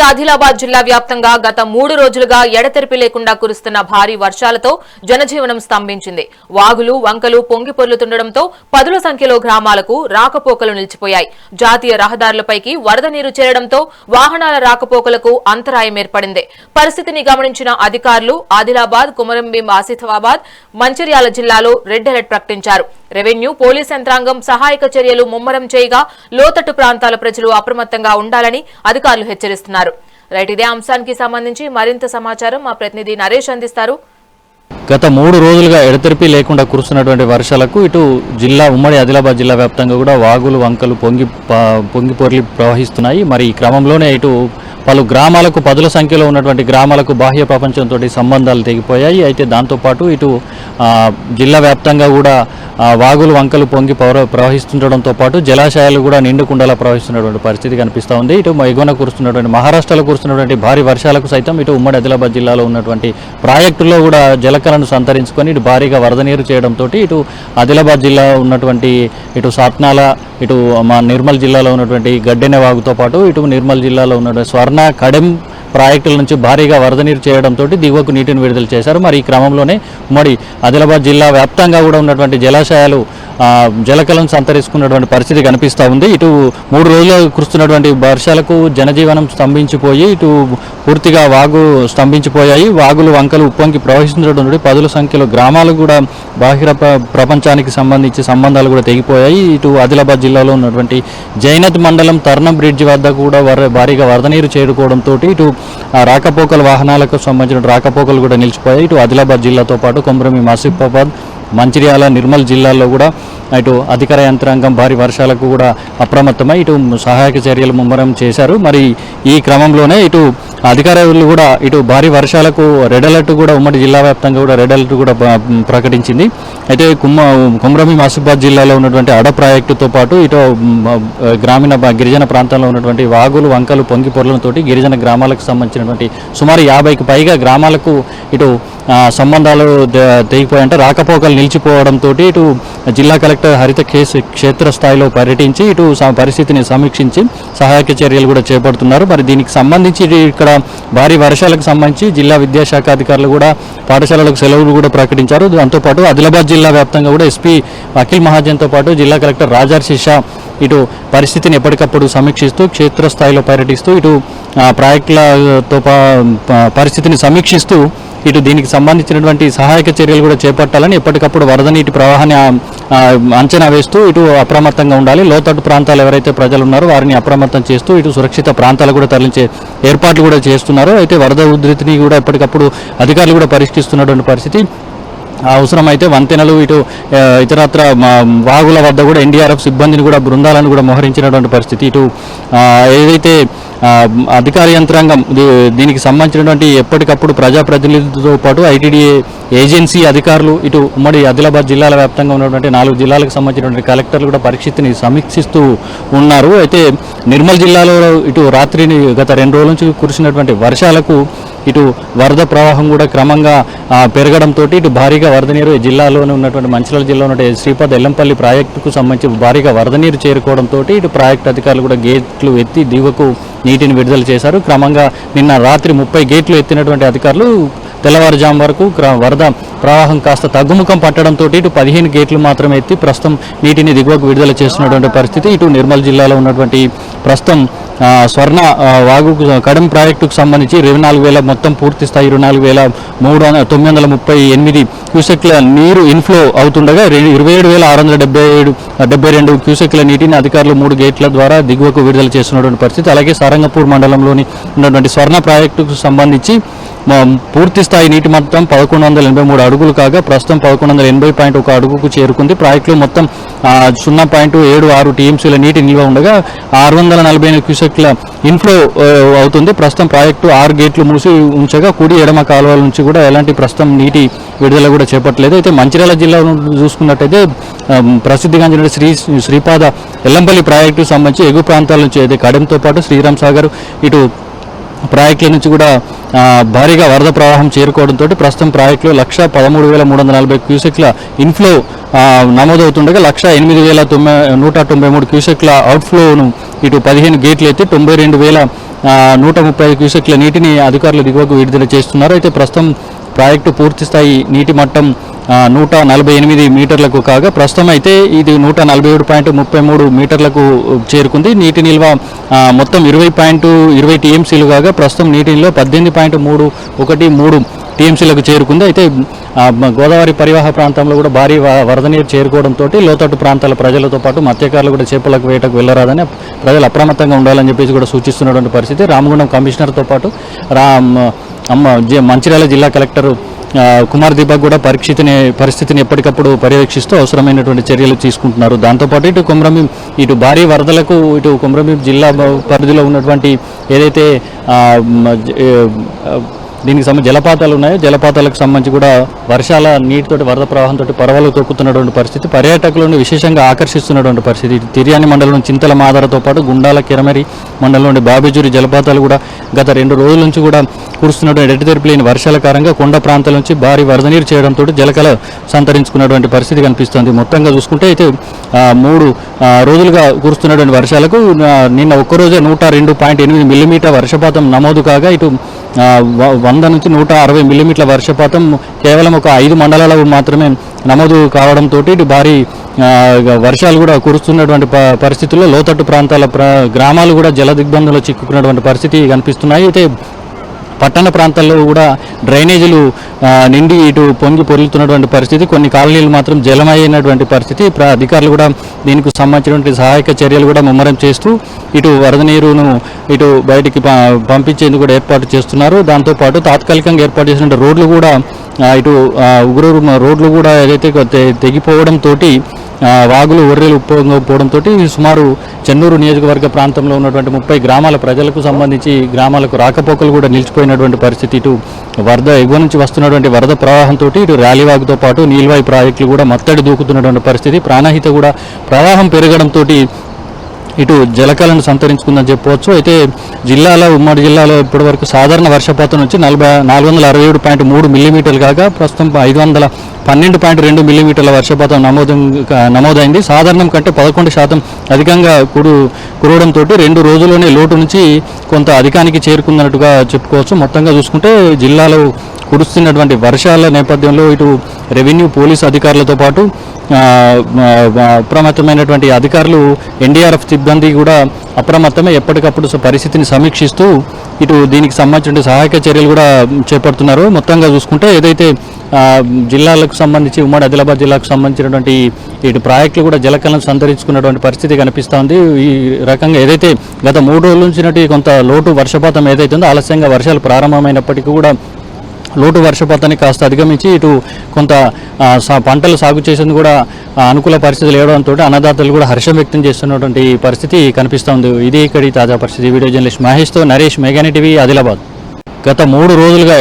ఆదిలాబాద్ జిల్లా వ్యాప్తంగా గత 3 రోజులుగా ఎడతెరిపి లేకుండా కురుస్తున్న భారీ వర్షాలతో జనజీవనం స్తంభించింది. వాగులు వంకలు పొంగి పొర్లుతుండటంతో పదుల సంఖ్యలో గ్రామాలకు రాకపోకలు నిలిచిపోయాయి. జాతీయ రహదారులపైకి వరద నీరు చేరడంతో వాహనాల రాకపోకలకు అంతరాయం ఏర్పడింది. పరిస్థితిని గమనించిన అధికారులు ఆదిలాబాద్, కుమరంభీం, ఆసిఫాబాద్, మంచిర్యాల జిల్లాలో రెడ్ అలర్ట్ ప్రకటించారు. రెవెన్యూ, పోలీస్ యంత్రాంగం సహాయక చర్యలు ముమ్మరం చేయగా లోతట్టు ప్రాంతాల ప్రజలు అప్రమత్తంగా ఉండాలని అధికారులు హెచ్చరిస్తున్నారు. రైట్, ఇదే అంశానికి సంబంధించి మరింత సమాచారం మా ప్రతినిధి నరేష్ అందిస్తారు. గత 3 రోజులుగా ఎడతెరిపి లేకుండా కురుస్తున్నటువంటి వర్షాలకు ఇటు ఉమ్మడి ఆదిలాబాద్ జిల్లా వ్యాప్తంగా కూడా వాగులు వంకలు పొంగి పొర్లి ప్రవహిస్తున్నాయి. మరి ఈ క్రమంలోనే ఇటు పలు గ్రామాలకు పదుల సంఖ్యలో ఉన్నటువంటి గ్రామాలకు బాహ్య ప్రపంచంతో సంబంధాలు తెగిపోయాయి. అయితే దాంతోపాటు ఇటు జిల్లా వ్యాప్తంగా కూడా వాగులు వంకలు పొంగి ప్రవహిస్తుండడంతో పాటు జలాశయాలు కూడా నిండుకుండలా ప్రవహిస్తున్నటువంటి పరిస్థితి కనిపిస్తూ ఉంది. ఇటు ఎగువన కురుస్తున్నటువంటి మహారాష్ట్రలో కురుస్తున్నటువంటి భారీ వర్షాలకు సైతం ఇటు ఉమ్మడి ఆదిలాబాద్ జిల్లాలో ఉన్నటువంటి ప్రాజెక్టుల్లో కూడా జలకలను సంతరించుకొని ఇటు భారీగా వరద నీరు చేయడంతో ఇటు ఆదిలాబాద్ జిల్లా ఉన్నటువంటి ఇటు సాత్నాల, ఇటు మా నిర్మల్ జిల్లాలో ఉన్నటువంటి గడ్డెన వాగుతో పాటు ఇటు నిర్మల్ జిల్లాలో ఉన్నటువంటి స్వర్ణ, కడెం ప్రాజెక్టుల నుంచి భారీగా వరద నీరు చేయడంతో దిగువకు నీటిని విడుదల చేశారు. మరి ఈ క్రమంలోనే ఉమ్మడి ఆదిలాబాద్ జిల్లా వ్యాప్తంగా కూడా ఉన్నటువంటి జలాశయాలు జలకలను సంతరించుకున్నటువంటి పరిస్థితి కనిపిస్తూ ఉంది. ఇటు 3 రోజులు కురుస్తున్నటువంటి వర్షాలకు జనజీవనం స్తంభించిపోయి ఇటు పూర్తిగా స్తంభించిపోయాయి. వాగులు వంకలు ఉప్పొంగి ప్రవహిస్తున్నటువంటి పదుల సంఖ్యలో గ్రామాలు కూడా బాహ్య ప్రపంచానికి సంబంధించి సంబంధాలు కూడా తెగిపోయాయి. ఇటు ఆదిలాబాద్ జిల్లాలో ఉన్నటువంటి జైనత్ మండలం తర్నం బ్రిడ్జ్ వద్ద కూడా భారీగా వరద నీరు చేరుకోవడంతో ఇటు రాకపోకల వాహనాలకు సంబంధించిన రాకపోకలు కూడా నిలిచిపోయాయి. ఇటు ఆదిలాబాద్ జిల్లాతో పాటు కుమరంభీం, ఆసిఫాబాద్, మంచిర్యాల, నిర్మల్ జిల్లాల్లో కూడా ఇటు అధికార యంత్రాంగం భారీ వర్షాలకు కూడా అప్రమత్తమై ఇటు సహాయక చర్యలు ముమ్మరం చేశారు. మరి ఈ క్రమంలోనే ఇటు అధికారులు కూడా ఇటు భారీ వర్షాలకు రెడ్ అలర్ట్ కూడా ఉమ్మడి జిల్లా వ్యాప్తంగా కూడా రెడ్ అలర్ట్ కూడా ప్రకటించింది. అయితే కుమరంభీం, ఆసిఫాబాద్ జిల్లాలో ఉన్నటువంటి అడ ప్రాజెక్టుతో పాటు ఇటు గిరిజన ప్రాంతంలో ఉన్నటువంటి వాగులు వంకలు పొంగి పొర్లతోటి గిరిజన గ్రామాలకు సంబంధించినటువంటి సుమారు 50కి పైగా గ్రామాలకు ఇటు సంబంధాలు తెగిపోయాయంటే రాకపోకలు నిలిచిపోవడంతో ఇటు జిల్లా కలెక్టర్ హరిత క్షేత్రస్థాయిలో పర్యటించి ఇటు పరిస్థితిని సమీక్షించి సహాయక చర్యలు కూడా చేపడుతున్నారు. మరి దీనికి సంబంధించి ఇక్కడ భారీ వర్షాలకు సంబంధించి జిల్లా విద్యాశాఖ అధికారులు కూడా పాఠశాలలకు సెలవులు కూడా ప్రకటించారు. దాంతోపాటు ఆదిలాబాద్ జిల్లా వ్యాప్తంగా కూడా ఎస్పీ అఖిల్ మహాజన్తో పాటు జిల్లా కలెక్టర్ రాజర్షి షా ఇటు పరిస్థితిని ఎప్పటికప్పుడు సమీక్షిస్తూ క్షేత్రస్థాయిలో పర్యటిస్తూ ఇటు ప్రాజెక్టులతో పరిస్థితిని సమీక్షిస్తూ ఇటు దీనికి సంబంధించినటువంటి సహాయక చర్యలు కూడా చేపట్టాలని ఎప్పటికప్పుడు వరద నీటి ప్రవాహాన్ని అంచనా వేస్తూ ఇటు అప్రమత్తంగా ఉండాలి. లోతట్టు ప్రాంతాలు ఎవరైతే ప్రజలు ఉన్నారో వారిని అప్రమత్తం చేస్తూ ఇటు సురక్షిత ప్రాంతాలు కూడా తరలించే ఏర్పాట్లు కూడా చేస్తున్నారు. అయితే వరద ఉధృతిని కూడా ఎప్పటికప్పుడు అధికారులు కూడా పరిష్కరిస్తున్నటువంటి పరిస్థితి. అవసరమైతే వంతెనలు ఇటు ఇతరత్ర వాగుల వద్ద కూడా ఎన్డీఆర్ఎఫ్ సిబ్బందిని కూడా బృందాలను కూడా మోహరించినటువంటి పరిస్థితి. ఇటు ఏదైతే అధికార యంత్రాంగం దీనికి సంబంధించినటువంటి ఎప్పటికప్పుడు ప్రజాప్రతినిధులతో పాటు ఐటీడీఏ ఏజెన్సీ అధికారులు ఇటు ఉమ్మడి ఆదిలాబాద్ జిల్లాల వ్యాప్తంగా ఉన్నటువంటి 4 జిల్లాలకు సంబంధించినటువంటి కలెక్టర్లు కూడా పరిస్థితిని సమీక్షిస్తూ ఉన్నారు. అయితే నిర్మల్ జిల్లాలో ఇటు రాత్రిని గత 2 రోజుల నుంచి కురిసినటువంటి వర్షాలకు ఇటు వరద ప్రవాహం కూడా క్రమంగా పెరగడంతో ఇటు భారీగా వరద నీరు జిల్లాలోనే ఉన్నటువంటి మంచిర్యాల జిల్లాలో ఉన్నటువంటి శ్రీపాద ఎల్లంపల్లి ప్రాజెక్టుకు సంబంధించి భారీగా వరద నీరు చేరుకోవడంతో ఇటు ప్రాజెక్టు అధికారులు కూడా గేట్లు ఎత్తి దిగువకు నీటిని విడుదల చేశారు. క్రమంగా నిన్న రాత్రి 30 గేట్లు ఎత్తినటువంటి అధికారులు తెల్లవారుజాము వరకు వరద ప్రవాహం కాస్త తగ్గుముఖం పట్టడంతో ఇటు 15 గేట్లు మాత్రమే ఎత్తి ప్రస్తుతం నీటిని దిగువకు విడుదల చేస్తున్నటువంటి పరిస్థితి. ఇటు నిర్మల్ జిల్లాలో ఉన్నటువంటి ప్రస్తుతం స్వర్ణ వాగు కడెం ప్రాజెక్టుకు సంబంధించి 24,000 మొత్తం పూర్తి స్థాయి 24,938 క్యూసెక్ల నీరు ఇన్ఫ్లో అవుతుండగా 27,672 క్యూసెక్ల నీటిని అధికారులు 3 గేట్ల ద్వారా దిగువకు విడుదల చేస్తున్నటువంటి పరిస్థితి. అలాగే సారంగపూర్ మండలంలోని ఉన్నటువంటి స్వర్ణ ప్రాజెక్టుకు సంబంధించి పూర్తి స్థాయి నీటి మొత్తం 1183 అడుగులు కాగా ప్రస్తుతం 1180.1 అడుగుకు చేరుకుంది. ప్రాజెక్టులో మొత్తం 0.76 టీఎంసీల నీటి నిల్వ ఉండగా 648 క్యూసెక్ల ఇన్ఫ్లో అవుతుంది. ప్రస్తుతం ప్రాజెక్టు 6 గేట్లు మూసి ఉంచగా కుడి ఎడమ కాలువల నుంచి కూడా ఎలాంటి ప్రస్తుతం నీటి విడుదల కూడా చేపట్టలేదు. అయితే మంచిర్యాల జిల్లాలో చూసుకున్నట్టయితే ప్రసిద్ధిగాంచిన శ్రీపాద ఎల్లంపల్లి ప్రాజెక్టుకు సంబంధించి ఎగువ ప్రాంతాల నుంచి అయితే కడెంతో పాటు శ్రీరామ్ సాగర్ ఇటు ప్రాజెక్టుల నుంచి కూడా భారీగా వరద ప్రవాహం చేరుకోవడంతో ప్రస్తుతం ప్రాజెక్టులో 1,13,340 క్యూసెక్ల ఇన్ఫ్లో నమోదవుతుండగా 1,08,193 క్యూసెక్ల అవుట్ఫ్లోను ఇటు 15 గేట్లు ఎత్తి 92,000 135 క్యూసెక్ల నీటిని అధికారులు దిగువకు విడుదల చేస్తున్నారు. అయితే ప్రస్తుతం ప్రాజెక్టు పూర్తి స్థాయి నీటి మట్టం 148 మీటర్లకు కాగా ప్రస్తుతం అయితే ఇది 147.33 మీటర్లకు చేరుకుంది. నీటి నిల్వ మొత్తం 20 టీఎంసీలు కాగా ప్రస్తుతం నీటి నిల్వ 18.313 టీఎంసీలకు చేరుకుంది. అయితే గోదావరి పరివాహ ప్రాంతంలో కూడా భారీ వరద నీరు చేరుకోవడంతో లోతట్టు ప్రాంతాల ప్రజలతో పాటు మత్స్యకారులు కూడా చేపలకు వేటకు వెళ్ళరాదని ప్రజలు అప్రమత్తంగా ఉండాలని చెప్పేసి కూడా సూచిస్తున్నటువంటి పరిస్థితి. రామగుండం కమిషనర్తో పాటు మంచిర్యాల జిల్లా కలెక్టర్ కుమార్ దీపక్ కూడా పరిస్థితిని ఎప్పటికప్పుడు పర్యవేక్షిస్తూ అవసరమైనటువంటి చర్యలు తీసుకుంటున్నారు. దాంతోపాటు ఇటు భారీ వరదలకు ఇటు కొమరంభీం జిల్లా పరిధిలో ఉన్నటువంటి ఏదైతే దీనికి జలపాతాలు ఉన్నాయో జలపాతాలకు సంబంధించి కూడా వర్షాల నీటితోటి వరద ప్రవాహంతో పరవలు తొక్కుతున్నటువంటి పరిస్థితి పర్యాటకులను విశేషంగా ఆకర్షిస్తున్నటువంటి పరిస్థితి. తిర్యాని మండలం చింతల మాదరతో పాటు గుండాల కిరమరి మండలంలోని బాబేజూరి జలపాతాలు కూడా గత 2 రోజుల నుంచి కూడా కురుస్తున్నటువంటి ఎడతెరిపిలేని వర్షాల కారణంగా కొండ ప్రాంతాల నుంచి భారీ వరద నీరు చేయడంతో జలకళ సంతరించుకున్నటువంటి పరిస్థితి కనిపిస్తుంది. మొత్తంగా చూసుకుంటే అయితే 3 రోజులుగా కురుస్తున్నటువంటి వర్షాలకు నిన్న ఒక్కరోజే 102.8 మిల్లీమీటర్ వర్షపాతం నమోదు కాగా ఇటు 100 నుంచి 160 మిల్లీమీటర్ల వర్షపాతం కేవలం ఒక 5 మండలాలకు మాత్రమే నమోదు కావడంతో ఇటు భారీ వర్షాలు కూడా కురుస్తున్నటువంటి పరిస్థితుల్లో లోతట్టు ప్రాంతాల గ్రామాలు కూడా జల దిగ్బంధంలో చిక్కుకున్నటువంటి పరిస్థితి కనిపిస్తున్నాయి. అయితే పట్టణ ప్రాంతాల్లో కూడా డ్రైనేజీలు నిండి ఇటు పొంగి పొర్లుతున్నటువంటి పరిస్థితి, కొన్ని కాలనీలు మాత్రం జలమైనటువంటి పరిస్థితి. అధికారులు కూడా దీనికి సంబంధించినటువంటి సహాయక చర్యలు కూడా ముమ్మరం చేస్తూ ఇటు వరద నీరును ఇటు బయటికి పంపించేందుకు కూడా ఏర్పాటు చేస్తున్నారు. దాంతోపాటు తాత్కాలికంగా ఏర్పాటు చేసిన రోడ్లు కూడా ఇటు ఉగురూరు రోడ్లు కూడా ఏదైతే తెగిపోవడంతో వాగులు ఒర్రెలు ఉప్పొంగకపోవడంతో సుమారు చెన్నూరు నియోజకవర్గ ప్రాంతంలో ఉన్నటువంటి 30 గ్రామాల ప్రజలకు సంబంధించి గ్రామాలకు రాకపోకలు కూడా నిలిచిపోయినటువంటి పరిస్థితి. ఇటు వరద ఎగువ నుంచి వస్తున్నటువంటి వరద ప్రవాహంతో ఇటు ర్యాలీవాగుతో పాటు నీల్వాయి ప్రాజెక్టులు కూడా మత్తడి దూకుతున్నటువంటి పరిస్థితి. ప్రాణహిత కూడా ప్రవాహం పెరగడంతో ఇటు జలకళను సంతరించుకుందని చెప్పవచ్చు. అయితే ఉమ్మడి జిల్లాలో ఇప్పటివరకు సాధారణ వర్షపాతం నుంచి 467.3 మిల్లీమీటర్లు కాగా ప్రస్తుతం 512.2 మిల్లీమీటర్ల వర్షపాతం నమోదైంది. సాధారణం కంటే 11% అధికంగా కురవడంతో 2 రోజుల్లోనే లోటు నుంచి కొంత అధికానికి చేరుకున్నట్టుగా చెప్పుకోవచ్చు. మొత్తంగా చూసుకుంటే జిల్లాలో కురుస్తున్నటువంటి వర్షాల నేపథ్యంలో ఇటు రెవెన్యూ పోలీసు అధికారులతో పాటు అప్రమత్తమైనటువంటి అధికారులు ఎన్డీఆర్ఎఫ్ సిబ్బంది కూడా అప్రమత్తమే ఎప్పటికప్పుడు పరిస్థితిని సమీక్షిస్తూ ఇటు దీనికి సంబంధించిన సహాయక చర్యలు కూడా చేపడుతున్నారు. మొత్తంగా చూసుకుంటే ఏదైతే జిల్లాలకు సంబంధించి ఉమ్మడి ఆదిలాబాద్ జిల్లాకు సంబంధించినటువంటి ఇటు ప్రాజెక్టులు కూడా జలకళను సంతరించుకున్నటువంటి పరిస్థితి కనిపిస్తోంది. ఈ రకంగా ఏదైతే గత 3 రోజుల నుంచి కొంత లోటు వర్షపాతం ఏదైతే ఉందో ఆలస్యంగా వర్షాలు ప్రారంభమైనప్పటికీ కూడా లోటు వర్షపాతాన్ని కాస్త అధిగమించి ఇటు కొంత పంటలు సాగు చేసేందుకు కూడా అనుకూల పరిస్థితులు లేవడంతో అన్నదాతలు కూడా హర్షం వ్యక్తం చేస్తున్నటువంటి పరిస్థితి కనిపిస్తోంది. ఇది ఇక్కడి తాజా పరిస్థితి. వీడియో జర్నలిస్ట్ మహేష్తో నరేష్, మెగాని టీవీ, ఆదిలాబాద్. గత 3 రోజులుగా